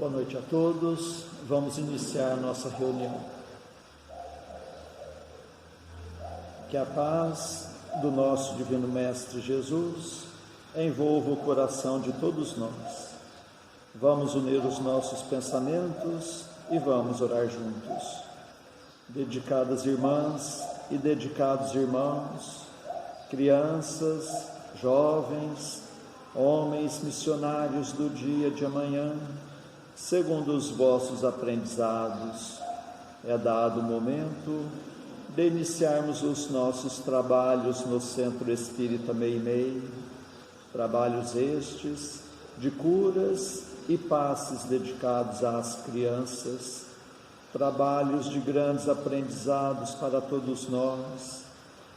Boa noite a todos. Vamos iniciar a nossa reunião. Que a paz do nosso Divino Mestre Jesus envolva o coração de todos nós. Vamos unir os nossos pensamentos e vamos orar juntos. Dedicadas irmãs e dedicados irmãos, crianças, jovens, homens missionários do dia de amanhã, segundo os vossos aprendizados, é dado o momento de iniciarmos os nossos trabalhos no Centro Espírita Meimei, trabalhos estes de curas e passes dedicados às crianças, trabalhos de grandes aprendizados para todos nós,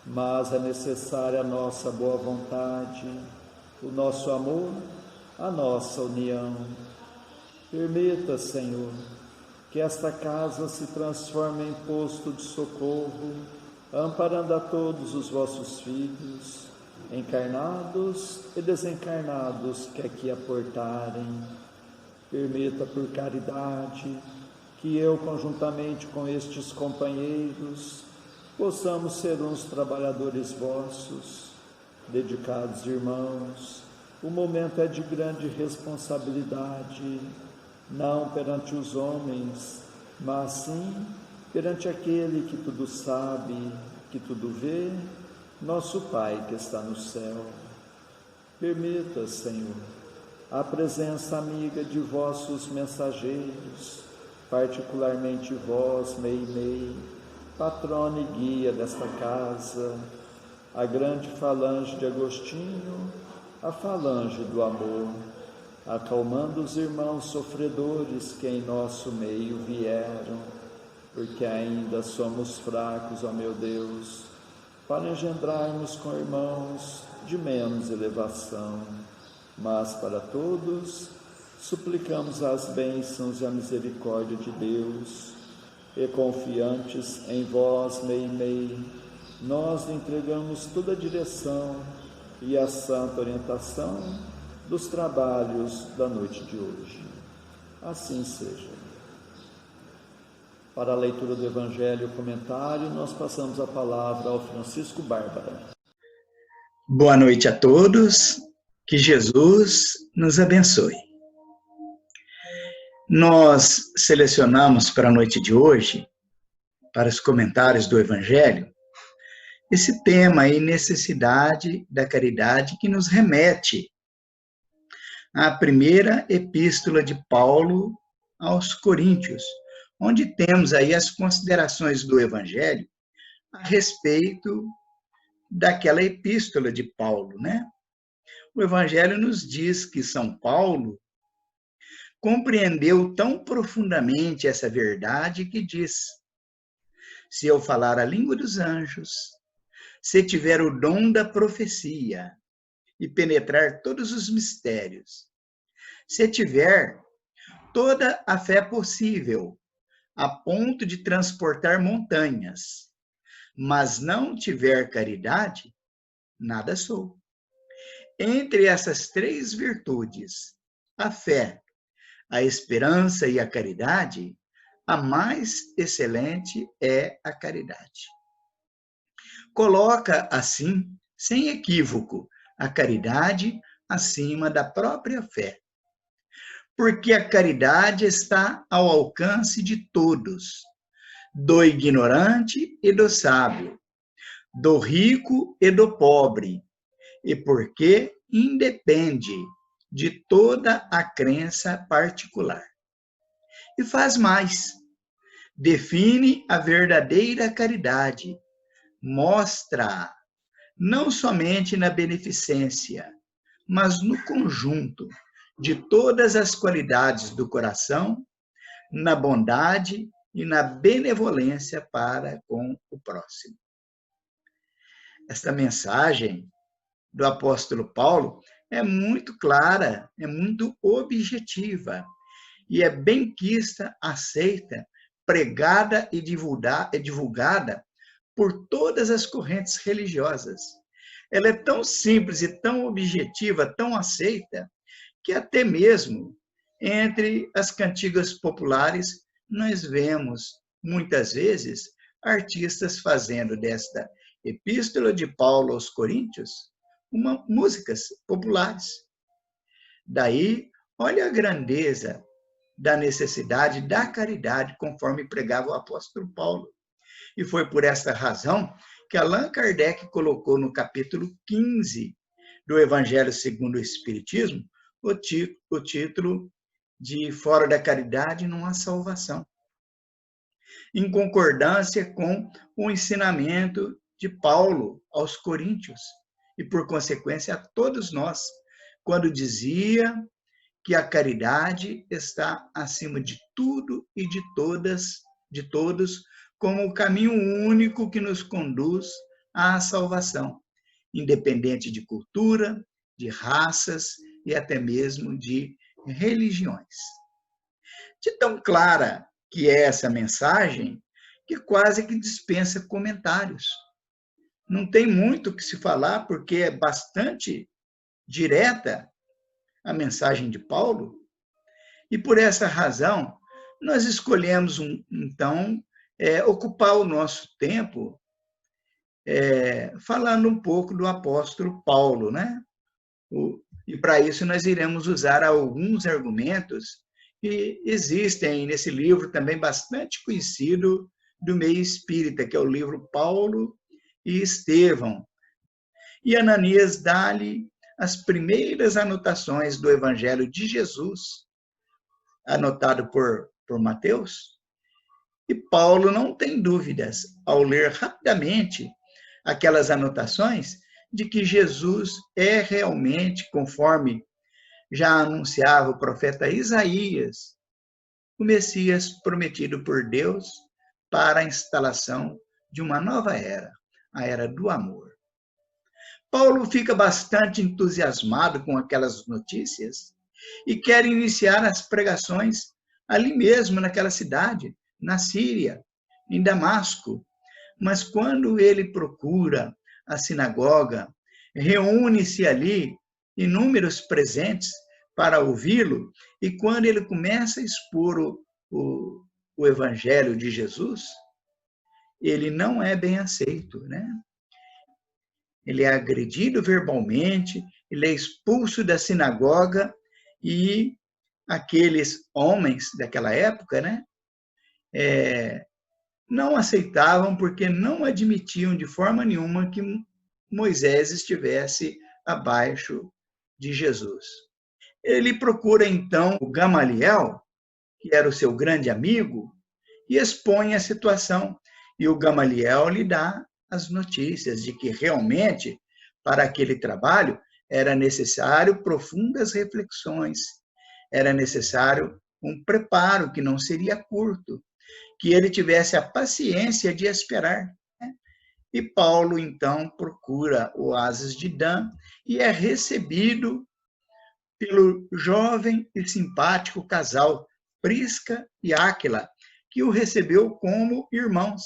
mas é necessária a nossa boa vontade, o nosso amor, a nossa união. Permita, Senhor, que esta casa se transforme em posto de socorro, amparando a todos os vossos filhos, encarnados e desencarnados que aqui aportarem. Permita, por caridade, que eu, conjuntamente com estes companheiros, possamos ser uns trabalhadores vossos, dedicados irmãos. O momento é de grande responsabilidade, não perante os homens, mas sim perante aquele que tudo sabe, que tudo vê, nosso Pai que está no céu. Permita, Senhor, a presença amiga de vossos mensageiros, particularmente vós, Meimei, patrona e guia desta casa, a grande falange de Agostinho, a falange do amor, acalmando os irmãos sofredores que em nosso meio vieram, porque ainda somos fracos, ó meu Deus, para engendrarmos com irmãos de menos elevação, mas para todos suplicamos as bênçãos e a misericórdia de Deus, e confiantes em vós, Meimei, nós lhe entregamos toda a direção e a santa orientação dos trabalhos da noite de hoje. Assim seja. Para a leitura do Evangelho e comentário, nós passamos a palavra ao Francisco Bárbara. Boa noite a todos, que Jesus nos abençoe. Nós selecionamos para a noite de hoje, para os comentários do Evangelho, esse tema aí, necessidade da caridade, que nos remete à primeira epístola de Paulo aos Coríntios, onde temos aí as considerações do Evangelho a respeito daquela epístola de Paulo, né? O Evangelho nos diz que São Paulo compreendeu tão profundamente essa verdade que diz: se eu falar a língua dos anjos, se tiver o dom da profecia e penetrar todos os mistérios, se tiver toda a fé possível, a ponto de transportar montanhas, mas não tiver caridade, nada sou. Entre essas três virtudes, a fé, a esperança e a caridade, a mais excelente é a caridade. Coloca, assim, sem equívoco, a caridade acima da própria fé. Porque a caridade está ao alcance de todos, do ignorante e do sábio, do rico e do pobre, e porque independe de toda a crença particular. E faz mais, define a verdadeira caridade, mostra não somente na beneficência, mas no conjunto de todas as qualidades do coração, na bondade e na benevolência para com o próximo. Esta mensagem do apóstolo Paulo é muito clara, é muito objetiva, e é benquista, aceita, pregada e divulgada por todas as correntes religiosas. Ela é tão simples e tão objetiva, tão aceita, que até mesmo entre as cantigas populares, nós vemos, muitas vezes, artistas fazendo desta Epístola de Paulo aos Coríntios músicas populares. Daí, olha a grandeza da necessidade da caridade, conforme pregava o apóstolo Paulo. E foi por essa razão que Allan Kardec colocou no capítulo 15 do Evangelho segundo o Espiritismo o título de Fora da Caridade não há salvação, em concordância com o ensinamento de Paulo aos Coríntios e, por consequência, a todos nós, quando dizia que a caridade está acima de tudo e de todos, como o caminho único que nos conduz à salvação, independente de cultura, de raças e até mesmo de religiões. De tão clara que é essa mensagem, que quase que dispensa comentários. Não tem muito o que se falar, porque é bastante direta a mensagem de Paulo, e por essa razão nós escolhemos, então, ocupar o nosso tempo falando um pouco do apóstolo Paulo, né? E para isso nós iremos usar alguns argumentos que existem nesse livro também bastante conhecido do meio espírita, que é o livro Paulo e Estevão. E Ananias dá-lhe as primeiras anotações do Evangelho de Jesus, anotado por Mateus, e Paulo não tem dúvidas, ao ler rapidamente aquelas anotações, de que Jesus é realmente, conforme já anunciava o profeta Isaías, o Messias prometido por Deus para a instalação de uma nova era, a era do amor. Paulo fica bastante entusiasmado com aquelas notícias e quer iniciar as pregações ali mesmo, naquela cidade, na Síria, em Damasco. Mas quando ele procura a sinagoga, reúne-se ali inúmeros presentes para ouvi-lo, e quando ele começa a expor o Evangelho de Jesus, ele não é bem aceito, né? Ele é agredido verbalmente, ele é expulso da sinagoga, e aqueles homens daquela época, né, não aceitavam, porque não admitiam de forma nenhuma que Moisés estivesse abaixo de Jesus. Ele procura, então, o Gamaliel, que era o seu grande amigo, e expõe a situação. E o Gamaliel lhe dá as notícias de que realmente, para aquele trabalho, era necessário profundas reflexões, era necessário um preparo que não seria curto, que ele tivesse a paciência de esperar. E Paulo, então, procura o Oásis de Dan e é recebido pelo jovem e simpático casal Prisca e Áquila, que o recebeu como irmãos.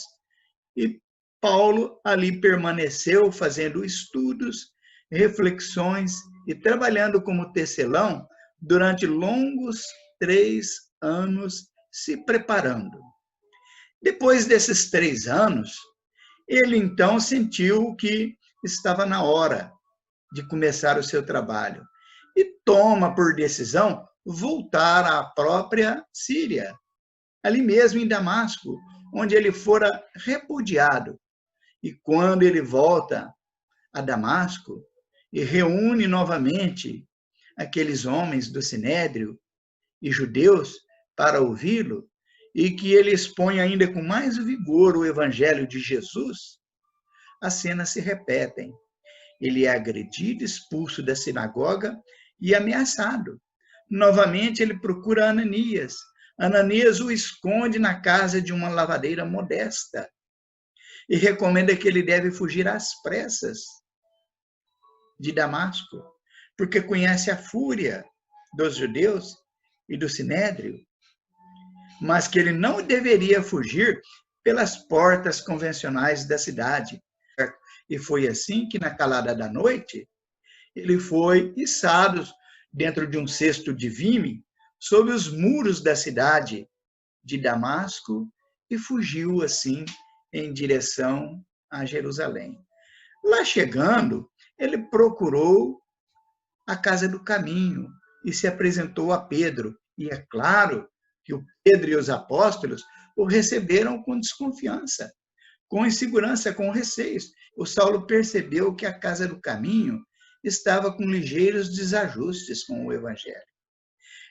E Paulo ali permaneceu fazendo estudos, reflexões e trabalhando como tecelão durante longos 3 anos, se preparando. Depois desses 3 anos, ele então sentiu que estava na hora de começar o seu trabalho e toma por decisão voltar à própria Síria, ali mesmo em Damasco, onde ele fora repudiado. E quando ele volta a Damasco e reúne novamente aqueles homens do Sinédrio e judeus para ouvi-lo, e que ele expõe ainda com mais vigor o Evangelho de Jesus, as cenas se repetem. Ele é agredido, expulso da sinagoga e ameaçado. Novamente ele procura Ananias. Ananias o esconde na casa de uma lavadeira modesta e recomenda que ele deve fugir às pressas de Damasco, porque conhece a fúria dos judeus e do Sinédrio, mas que ele não deveria fugir pelas portas convencionais da cidade. E foi assim que, na calada da noite, ele foi içado dentro de um cesto de vime sob os muros da cidade de Damasco e fugiu assim em direção a Jerusalém. Lá chegando, ele procurou a casa do caminho e se apresentou a Pedro. E é claro que o Pedro e os apóstolos o receberam com desconfiança, com insegurança, com receios. O Saulo percebeu que a casa do caminho estava com ligeiros desajustes com o evangelho.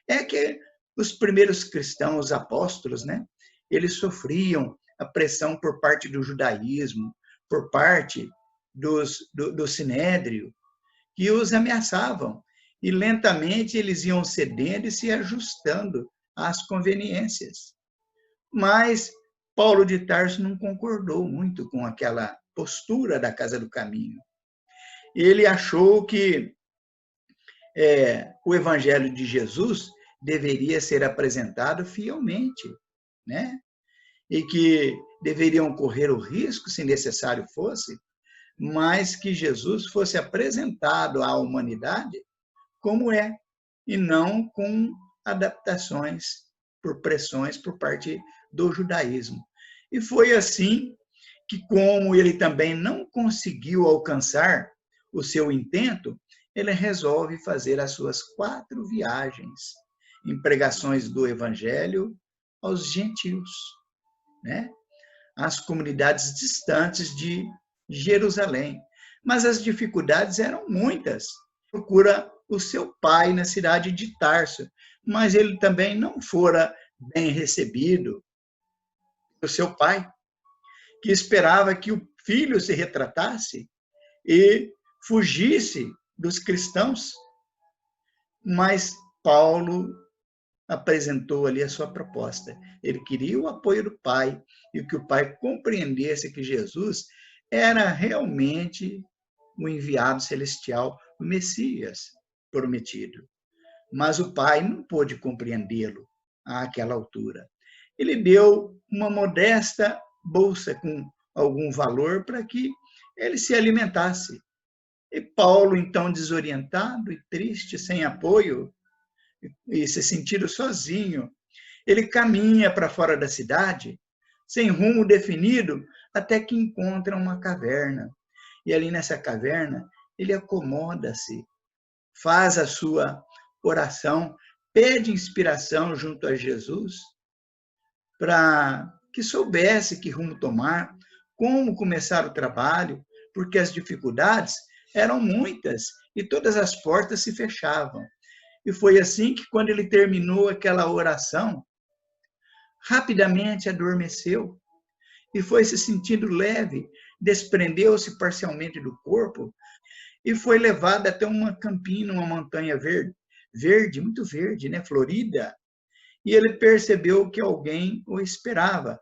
É que os primeiros cristãos, os apóstolos, né, eles sofriam a pressão por parte do judaísmo, por parte do sinédrio, que os ameaçavam. E lentamente eles iam cedendo e se ajustando às conveniências. Mas Paulo de Tarso não concordou muito com aquela postura da Casa do Caminho. Ele achou que o Evangelho de Jesus deveria ser apresentado fielmente, né? E que deveriam correr o risco, se necessário fosse, mas que Jesus fosse apresentado à humanidade como é, e não com adaptações por pressões por parte do judaísmo. E foi assim que, como ele também não conseguiu alcançar o seu intento, ele resolve fazer as suas 4 viagens em pregações do evangelho aos gentios, né? Às comunidades distantes de Jerusalém. Mas as dificuldades eram muitas. Procura o seu pai na cidade de Tarso, mas ele também não fora bem recebido pelo seu pai, que esperava que o filho se retratasse e fugisse dos cristãos. Mas Paulo apresentou ali a sua proposta. Ele queria o apoio do pai e que o pai compreendesse que Jesus era realmente o enviado celestial, o Messias prometido. Mas o pai não pôde compreendê-lo àquela altura. Ele deu uma modesta bolsa com algum valor para que ele se alimentasse. E Paulo, então, desorientado e triste, sem apoio, e se sentindo sozinho, ele caminha para fora da cidade, sem rumo definido, até que encontra uma caverna. E ali nessa caverna, ele acomoda-se, faz a sua oração, pede inspiração junto a Jesus, para que soubesse que rumo tomar, como começar o trabalho, porque as dificuldades eram muitas e todas as portas se fechavam. E foi assim que, quando ele terminou aquela oração, rapidamente adormeceu e foi se sentindo leve, desprendeu-se parcialmente do corpo e foi levado até uma campina, uma montanha verde, muito verde, né, florida. E ele percebeu que alguém o esperava.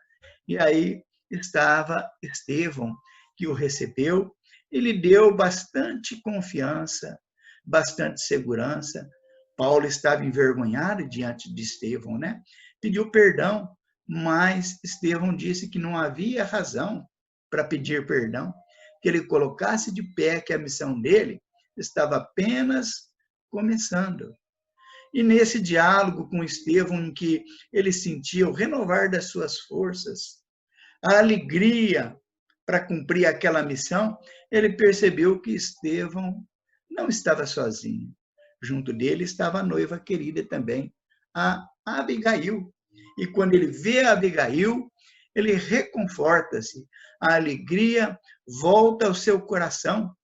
E aí estava Estevão, que o recebeu e lhe deu bastante confiança, bastante segurança. Paulo estava envergonhado diante de Estevão, né? Pediu perdão, mas Estevão disse que não havia razão para pedir perdão, que ele colocasse de pé que a missão dele estava apenas começando. E nesse diálogo com Estevão, em que ele sentia o renovar das suas forças, a alegria para cumprir aquela missão, ele percebeu que Estevão não estava sozinho. Junto dele estava a noiva querida também, a Abigail. E quando ele vê a Abigail, ele reconforta-se. A alegria volta ao seu coração.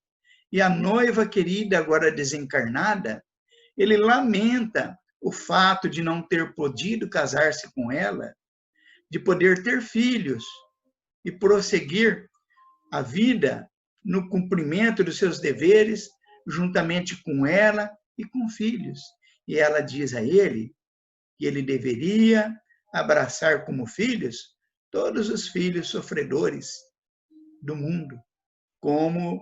E a noiva querida, agora desencarnada, ele lamenta o fato de não ter podido casar-se com ela, de poder ter filhos e prosseguir a vida no cumprimento dos seus deveres, juntamente com ela e com filhos. E ela diz a ele que ele deveria abraçar como filhos todos os filhos sofredores do mundo, como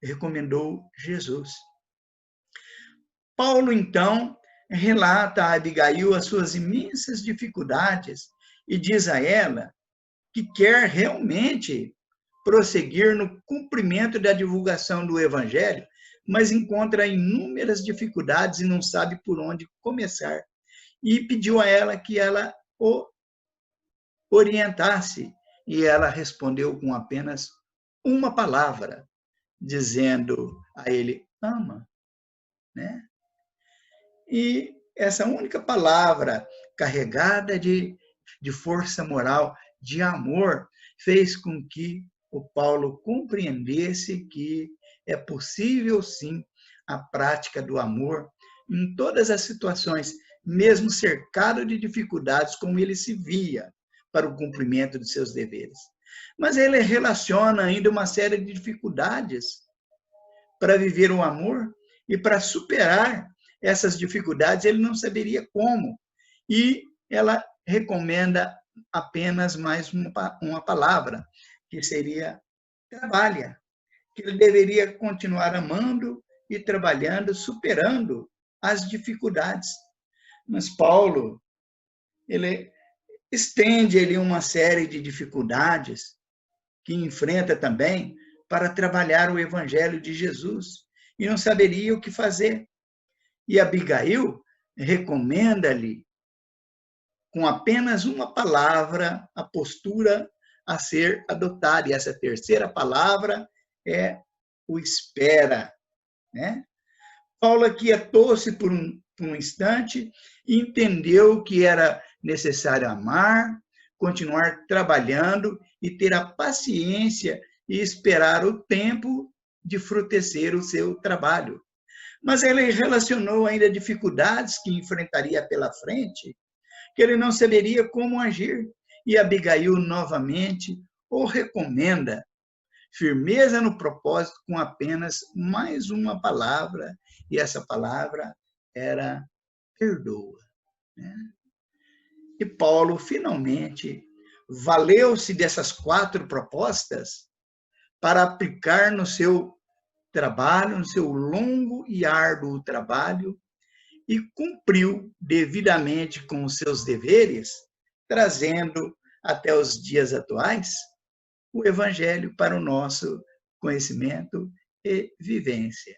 recomendou Jesus. Paulo, então, relata a Abigail as suas imensas dificuldades e diz a ela que quer realmente prosseguir no cumprimento da divulgação do Evangelho, mas encontra inúmeras dificuldades e não sabe por onde começar. e pediu a ela que ela o orientasse. E ela respondeu com apenas uma palavra, dizendo a ele: ama, né? E essa única palavra, carregada de força moral, de amor, fez com que o Paulo compreendesse que é possível, sim, a prática do amor em todas as situações, mesmo cercado de dificuldades, como ele se via para o cumprimento de seus deveres. Mas ele relaciona ainda uma série de dificuldades para viver o amor e para superar essas dificuldades, ele não saberia como. E ela recomenda apenas mais uma palavra, que seria trabalha, que ele deveria continuar amando e trabalhando, superando as dificuldades. Mas Paulo, ele estende ali uma série de dificuldades que enfrenta também para trabalhar o evangelho de Jesus e não saberia o que fazer. E Abigail recomenda-lhe, com apenas uma palavra, a postura a ser adotada. E essa terceira palavra é o espera, né? Paulo aqui atou-se por um instante e entendeu que era necessário amar, continuar trabalhando e ter a paciência e esperar o tempo de frutecer o seu trabalho. Mas ele relacionou ainda dificuldades que enfrentaria pela frente, que ele não saberia como agir. E Abigail novamente o recomenda firmeza no propósito com apenas mais uma palavra, e essa palavra era perdoa, né? E Paulo finalmente valeu-se dessas 4 propostas para aplicar no seu trabalho, no seu longo e árduo trabalho, e cumpriu devidamente com os seus deveres, trazendo até os dias atuais o Evangelho para o nosso conhecimento e vivência.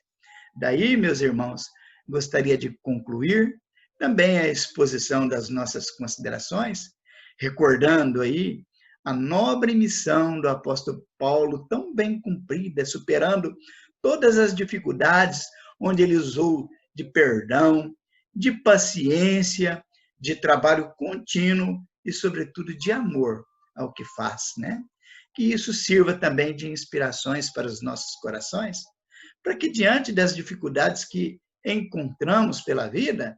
Daí, meus irmãos, gostaria de concluir também a exposição das nossas considerações, recordando aí a nobre missão do apóstolo Paulo, tão bem cumprida, superando todas as dificuldades, onde ele usou de perdão, de paciência, de trabalho contínuo e, sobretudo, de amor ao que faz, né? Que isso sirva também de inspirações para os nossos corações, para que, diante das dificuldades que encontramos pela vida,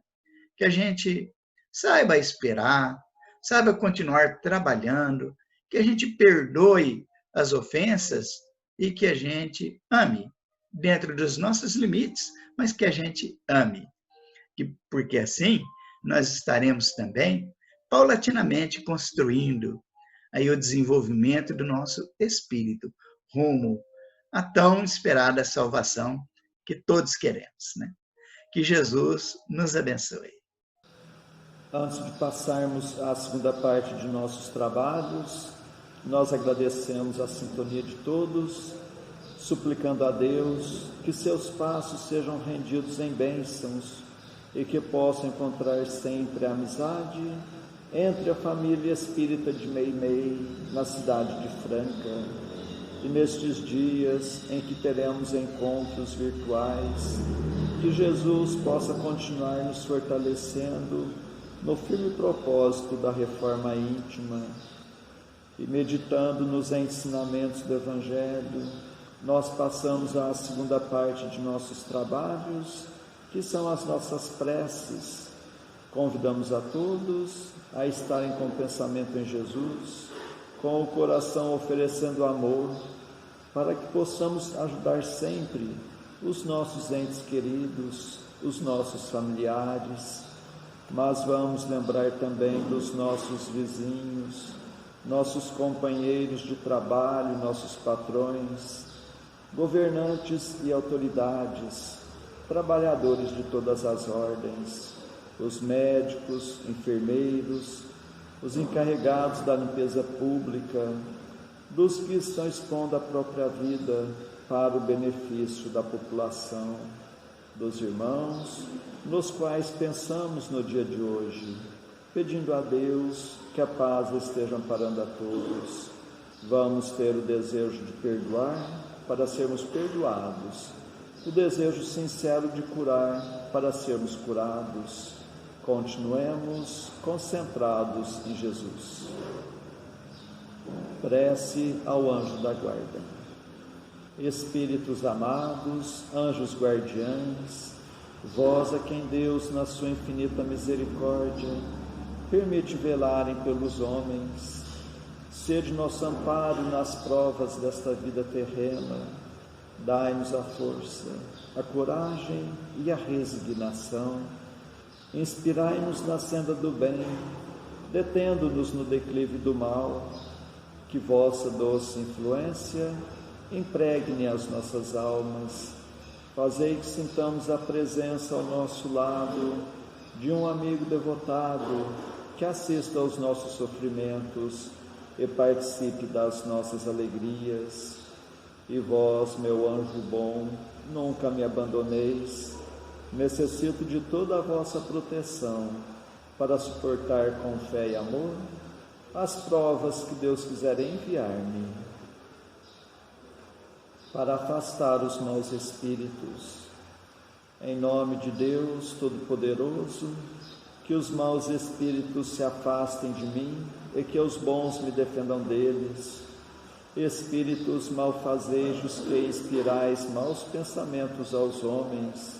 que a gente saiba esperar, saiba continuar trabalhando, que a gente perdoe as ofensas e que a gente ame, dentro dos nossos limites, mas que a gente ame. Porque assim nós estaremos também paulatinamente construindo aí o desenvolvimento do nosso espírito rumo à tão esperada salvação que todos queremos, né? Que Jesus nos abençoe. Antes de passarmos à segunda parte de nossos trabalhos, nós agradecemos a sintonia de todos, suplicando a Deus que seus passos sejam rendidos em bênçãos e que possam encontrar sempre a amizade entre a família espírita de Meimei, na cidade de Franca. E nestes dias em que teremos encontros virtuais, que Jesus possa continuar nos fortalecendo no firme propósito da reforma íntima. E meditando nos ensinamentos do Evangelho, nós passamos à segunda parte de nossos trabalhos, que são as nossas preces. Convidamos a todos a estarem com o pensamento em Jesus, com o coração oferecendo amor, para que possamos ajudar sempre os nossos entes queridos, os nossos familiares, mas vamos lembrar também dos nossos vizinhos, nossos companheiros de trabalho, nossos patrões, governantes e autoridades, trabalhadores de todas as ordens, os médicos, enfermeiros, os encarregados da limpeza pública, dos que estão expondo a própria vida para o benefício da população, dos irmãos nos quais pensamos no dia de hoje, pedindo a Deus que a paz esteja amparando a todos. Vamos ter o desejo de perdoar para sermos perdoados, o desejo sincero de curar para sermos curados. Continuemos concentrados em Jesus. Prece ao anjo da guarda. Espíritos amados, anjos guardiães, vós a quem Deus, na sua infinita misericórdia, permite velarem pelos homens, sede nosso amparo nas provas desta vida terrena. Dai-nos a força, a coragem e a resignação. Inspirai-nos na senda do bem, detendo-nos no declive do mal. Que vossa doce influência impregne as nossas almas. Fazei que sintamos a presença ao nosso lado de um amigo devotado que assista aos nossos sofrimentos e participe das nossas alegrias. E vós, meu anjo bom, nunca me abandoneis. Necessito de toda a vossa proteção para suportar com fé e amor as provas que Deus quiser enviar-me, para afastar os maus espíritos. Em nome de Deus Todo-Poderoso, que os maus espíritos se afastem de mim e que os bons me defendam deles. Espíritos malfazejos que inspirais maus pensamentos aos homens,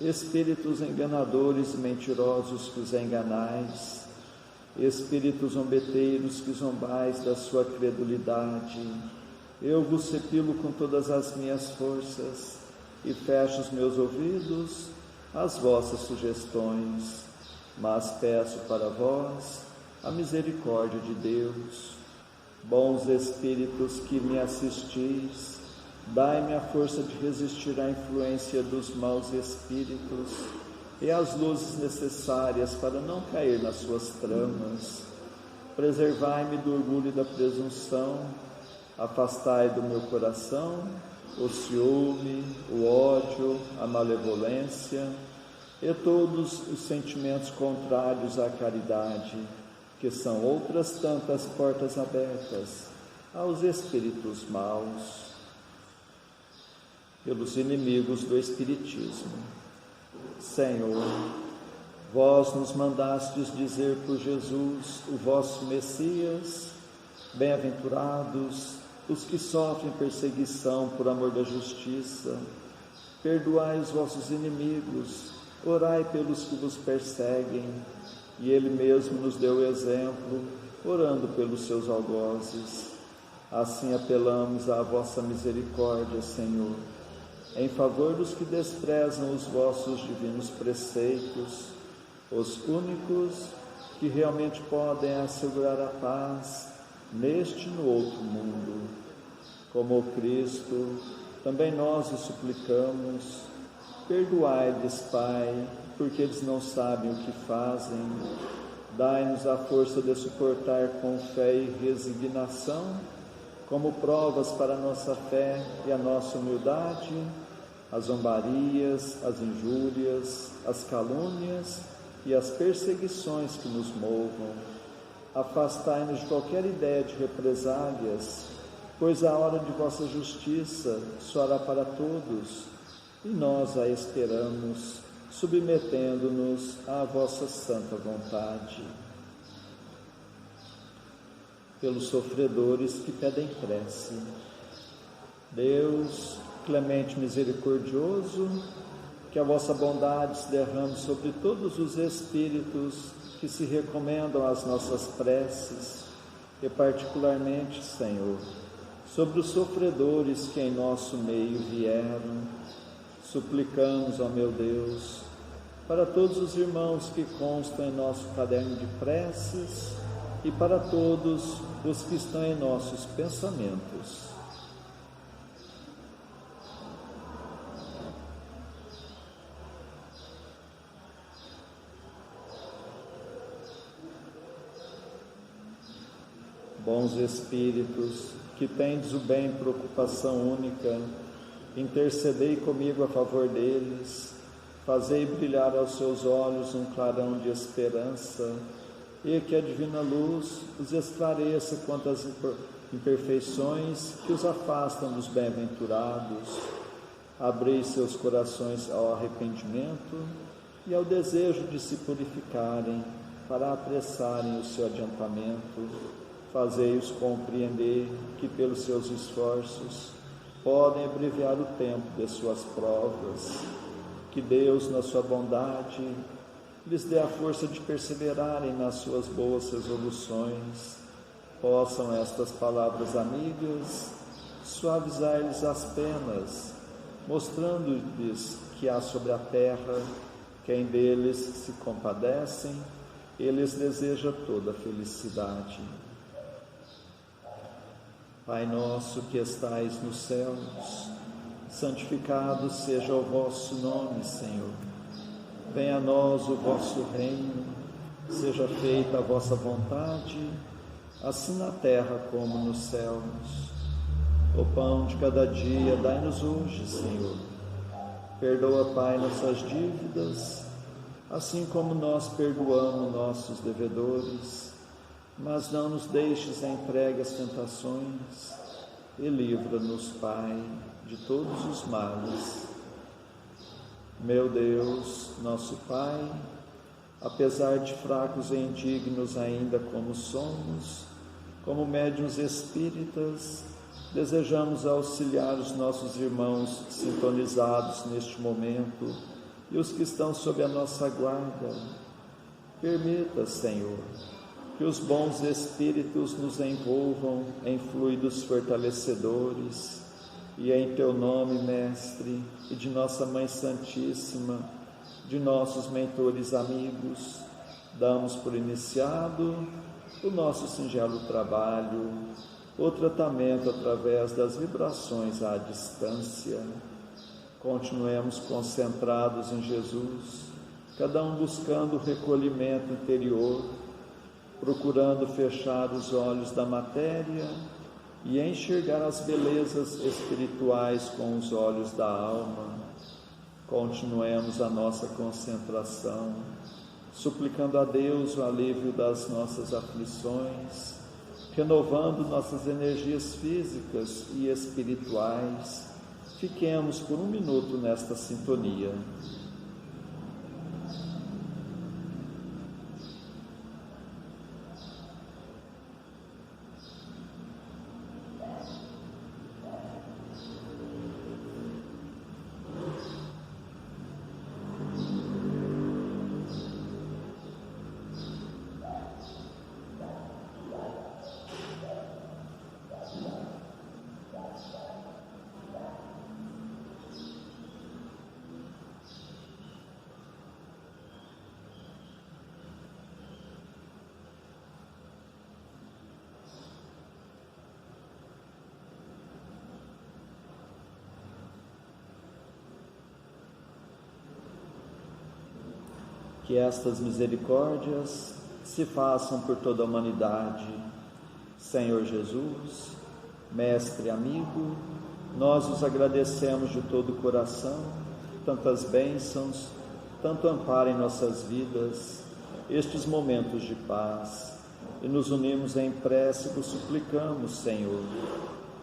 espíritos enganadores e mentirosos que os enganais, espíritos zombeteiros que zombais da sua credulidade, eu vos repilo com todas as minhas forças e fecho os meus ouvidos às vossas sugestões, mas peço para vós a misericórdia de Deus. Bons espíritos que me assistis, dai-me a força de resistir à influência dos maus espíritos e as luzes necessárias para não cair nas suas tramas. Preservai-me do orgulho e da presunção, afastai do meu coração o ciúme, o ódio, a malevolência e todos os sentimentos contrários à caridade, que são outras tantas portas abertas aos espíritos maus, pelos inimigos do Espiritismo. Senhor, vós nos mandastes dizer por Jesus, o vosso Messias: bem-aventurados os que sofrem perseguição por amor da justiça. Perdoai os vossos inimigos, orai pelos que vos perseguem. E Ele mesmo nos deu exemplo, orando pelos seus algozes. Assim apelamos à vossa misericórdia, Senhor, em favor dos que desprezam os vossos divinos preceitos, os únicos que realmente podem assegurar a paz neste e no outro mundo. Como o Cristo, também nós o suplicamos: perdoai-lhes, Pai, porque eles não sabem o que fazem. Dai-nos a força de suportar com fé e resignação, como provas para a nossa fé e a nossa humildade, as zombarias, as injúrias, as calúnias e as perseguições que nos movam. Afastai-nos de qualquer ideia de represálias, pois a hora de vossa justiça soará para todos, e nós a esperamos, submetendo-nos à vossa santa vontade. Pelos sofredores que pedem prece, Deus, clemente e misericordioso, que a vossa bondade se derrame sobre todos os espíritos que se recomendam às nossas preces, e particularmente, Senhor, sobre os sofredores que em nosso meio vieram. Suplicamos, ó meu Deus, para todos os irmãos que constam em nosso caderno de preces e para todos os que estão em nossos pensamentos. Bons espíritos, que tendes o bem por ocupação única, intercedei comigo a favor deles, Fazei brilhar aos seus olhos um clarão de esperança, e que a divina luz os esclareça quanto às imperfeições que os afastam dos bem-aventurados. Abri seus corações ao arrependimento e ao desejo de se purificarem, para apressarem o seu adiantamento. Fazei-os compreender que, pelos seus esforços, podem abreviar o tempo de suas provas. Que Deus, na sua bondade, lhes dê a força de perseverarem nas suas boas resoluções. Possam estas palavras amigas suavizar-lhes as penas, mostrando-lhes que há sobre a terra quem deles se compadecem e lhes deseja toda a felicidade. Pai nosso que estais nos céus, santificado seja o vosso nome, Senhor. Venha a nós o vosso reino, seja feita a vossa vontade, assim na terra como nos céus. O pão de cada dia dai-nos hoje, Senhor. Perdoa, Pai, nossas dívidas, assim como nós perdoamos nossos devedores, mas não nos deixes entregue às tentações e livra-nos, Pai, de todos os males. Meu Deus, nosso Pai, apesar de fracos e indignos ainda como somos, como médiuns espíritas, desejamos auxiliar os nossos irmãos sintonizados neste momento e os que estão sob a nossa guarda. Permita, Senhor, que os bons espíritos nos envolvam em fluidos fortalecedores, e em Teu nome, Mestre, e de nossa Mãe Santíssima, de nossos mentores amigos, damos por iniciado o nosso singelo trabalho, o tratamento através das vibrações à distância. Continuemos concentrados em Jesus, cada um buscando o recolhimento interior, procurando fechar os olhos da matéria e enxergar as belezas espirituais com os olhos da alma. Continuemos a nossa concentração, suplicando a Deus o alívio das nossas aflições, renovando nossas energias físicas e espirituais. Fiquemos por um minuto nesta sintonia. Que estas misericórdias se façam por toda a humanidade. Senhor Jesus, Mestre amigo, nós os agradecemos de todo o coração, tantas bênçãos, tanto amparo em nossas vidas, estes momentos de paz, e nos unimos em prece e vos suplicamos, Senhor,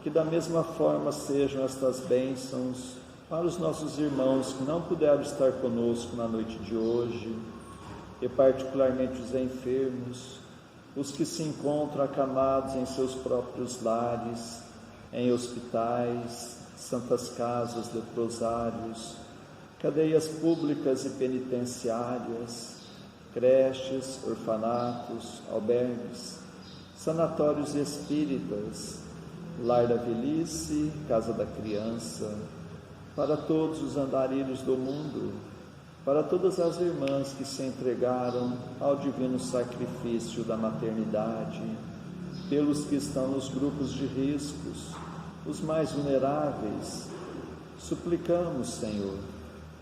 que da mesma forma sejam estas bênçãos para os nossos irmãos que não puderam estar conosco na noite de hoje, e particularmente os enfermos, os que se encontram acamados em seus próprios lares, em hospitais, santas casas, leprosários, cadeias públicas e penitenciárias, creches, orfanatos, albergues, sanatórios espíritas, lar da velhice, casa da criança, para todos os andarilhos do mundo, para todas as irmãs que se entregaram ao divino sacrifício da maternidade, pelos que estão nos grupos de riscos, os mais vulneráveis. Suplicamos, Senhor,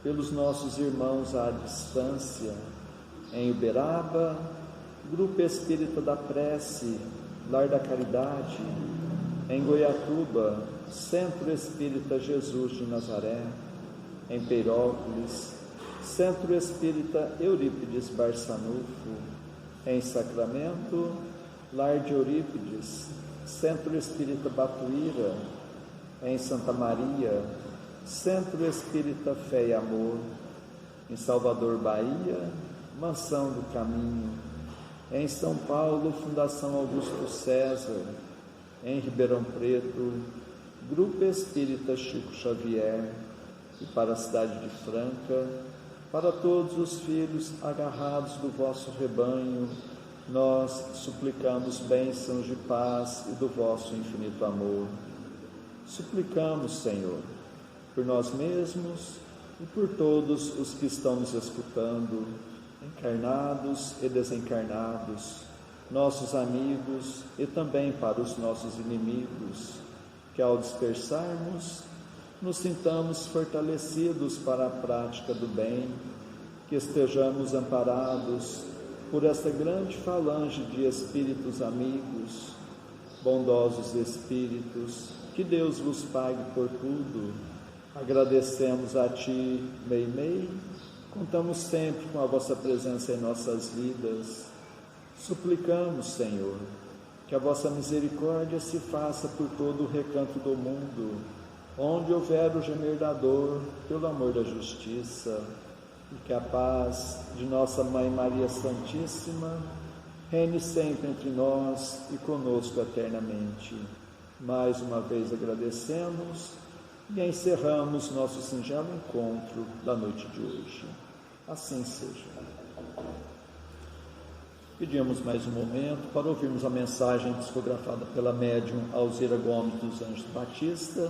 pelos nossos irmãos à distância, em Uberaba, Grupo Espírita da Prece, Lar da Caridade, em Goiatuba, Centro Espírita Jesus de Nazaré, em Peirópolis, Centro Espírita Eurípides Barçanufo, em Sacramento, Lar de Eurípides, Centro Espírita Batuíra, em Santa Maria, Centro Espírita Fé e Amor, em Salvador, Bahia, Mansão do Caminho, em São Paulo, Fundação Augusto César, em Ribeirão Preto, Grupo Espírita Chico Xavier, e para a cidade de Franca, para todos os filhos agarrados do vosso rebanho, nós suplicamos bênçãos de paz e do vosso infinito amor. Suplicamos, Senhor, por nós mesmos e por todos os que estão nos escutando, encarnados e desencarnados, nossos amigos e também para os nossos inimigos, que ao dispersarmos, nos sintamos fortalecidos para a prática do bem, que estejamos amparados por esta grande falange de espíritos amigos, bondosos espíritos, que Deus vos pague por tudo. Agradecemos a Ti, Meimei, contamos sempre com a vossa presença em nossas vidas. Suplicamos, Senhor, que a vossa misericórdia se faça por todo o recanto do mundo, onde houver o gemer da dor, pelo amor da justiça, e que a paz de nossa Mãe Maria Santíssima reine sempre entre nós e conosco eternamente. Mais uma vez agradecemos e encerramos nosso singelo encontro da noite de hoje. Assim seja. Pedimos mais um momento para ouvirmos a mensagem psicografada pela médium Alzira Gomes dos Anjos Batista,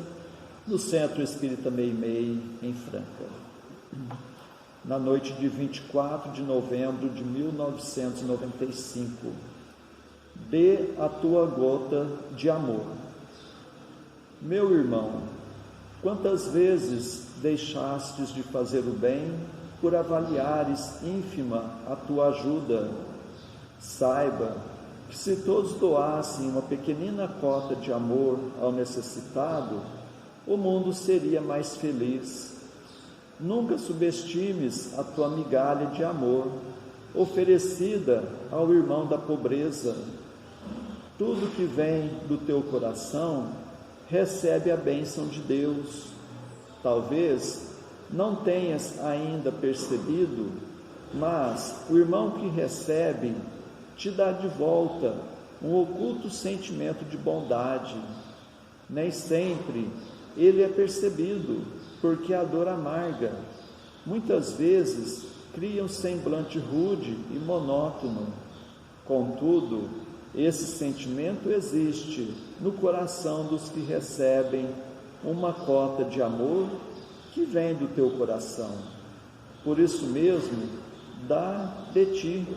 no Centro Espírita Meimei, em Franca, na noite de 24 de novembro de 1995. Dê a tua gota de amor. Meu irmão, quantas vezes deixastes de fazer o bem por avaliares ínfima a tua ajuda? Saiba que se todos doassem uma pequenina cota de amor ao necessitado, o mundo seria mais feliz. Nunca subestimes a tua migalha de amor, oferecida ao irmão da pobreza. Tudo que vem do teu coração recebe a bênção de Deus. Talvez não tenhas ainda percebido, mas o irmão que recebe te dá de volta um oculto sentimento de bondade. Nem sempre ele é percebido, porque a dor amarga muitas vezes cria um semblante rude e monótono. Contudo, esse sentimento existe no coração dos que recebem uma cota de amor que vem do teu coração. Por isso mesmo, dá de ti.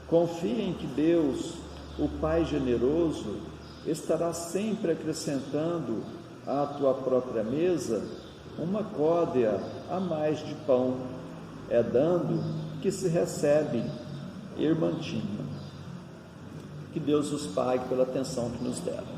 Confia em que Deus, o Pai generoso, estará sempre acrescentando à tua própria mesa uma códea a mais de pão. É dando que se recebe, irmãtinha. Que Deus os pague pela atenção que nos deram.